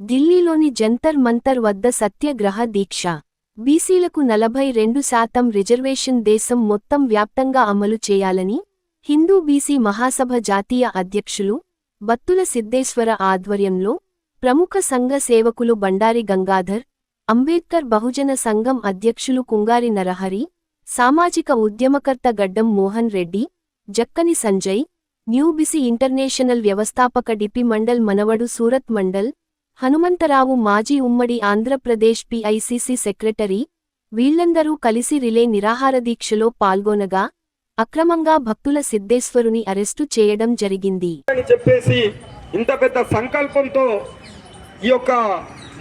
ఢిల్లీలోని జంతర్ మంతర్ వద్ద సత్యాగ్రహ దీక్ష. బీసీలకు 42% రిజర్వేషన్ దేశం మొత్తం వ్యాప్తంగా అమలు చేయాలని హిందూ బీసీ మహాసభ జాతీయ అధ్యక్షులు బత్తుల సిద్ధేశ్వర ఆధ్వర్యంలో ప్రముఖ సంఘ సేవకులు బండారి గంగాధర్, అంబేద్కర్ బహుజన సంఘం అధ్యక్షులు కుంగారి నరహరి, సామాజిక ఉద్యమకర్త గడ్డం Mohan Reddy, Jakkani Sanjay, new BC international వ్యవస్థాపక డిపి మండల్ మనవడు సూరత్ మండల్, హనుమంతరావు మాజీ ఉమ్మడి ఆంధ్రప్రదేశ్ పిఐసిసి సెక్రటరీ వీళ్లందరూ కలిసి రిలే నిరాహారదీక్షలో పాల్గొనగా అక్రమంగా భక్తుల సిద్ధేశ్వరుని అరెస్టు చేయడం జరిగింది అని చెప్పేసి ఇంత పెద్ద సంకల్పంతో ఈ యొక్క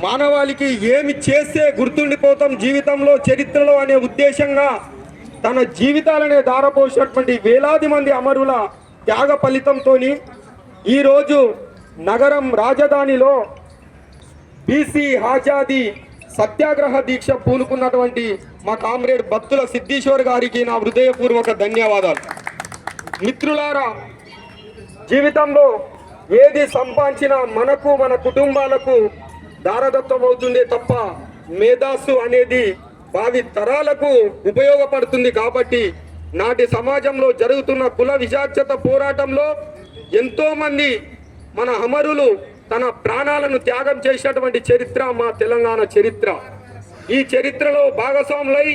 మానవాళికి ఏమి చేస్తే గుర్తుండిపోతాం జీవితంలో చరిత్రలో అనే ఉద్దేశంగా తన జీవితాలనే దారపోసినటువంటి వేలాది మంది అమరుల త్యాగ ఫలితంతో ఈరోజు నగరం రాజధానిలో బీసీ ఆజాదీ సత్యాగ్రహ దీక్ష పూనుకున్నటువంటి మా కామ్రేడ్ బత్తుల సిద్ధేశ్వర్ గారికి నా హృదయపూర్వక ధన్యవాదాలు. మిత్రులారా, జీవితంలో ఏది సంపాదించినా మనకు మన కుటుంబాలకు దారదత్వం అవుతుందే తప్ప మేధస్సు అనేది భావి తరాలకు ఉపయోగపడుతుంది. కాబట్టి నాటి సమాజంలో జరుగుతున్న కుల విచాక్షత పోరాటంలో ఎంతోమంది మన అమరులు తన ప్రాణాలను త్యాగం చేసినటువంటి చరిత్ర మా తెలంగాణ చరిత్ర. ఈ చరిత్రలో భాగస్వాములై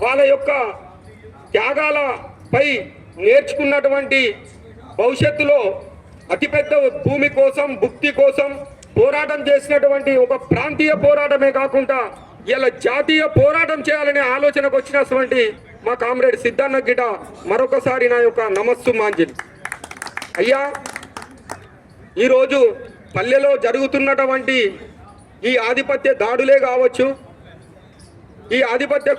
వాళ్ళ యొక్క త్యాగాలపై నేర్చుకున్నటువంటి భవిష్యత్తులో అతిపెద్ద భూమి కోసం భుక్తి కోసం పోరాటం చేసినటువంటి ఒక ప్రాంతీయ పోరాటమే కాకుండా ఇలా జాతీయ పోరాటం చేయాలనే ఆలోచనకు వచ్చినటువంటి మా కామ్రేడ్ సిద్ధన్న గిట మరొకసారి నా యొక్క నమస్సు మాంజలి. అయ్యా, ఈరోజు పల్లెలో జరుగుతున్నటువంటి ఈ ఆధిపత్య దాడులే కావచ్చు, ఈ ఆధిపత్య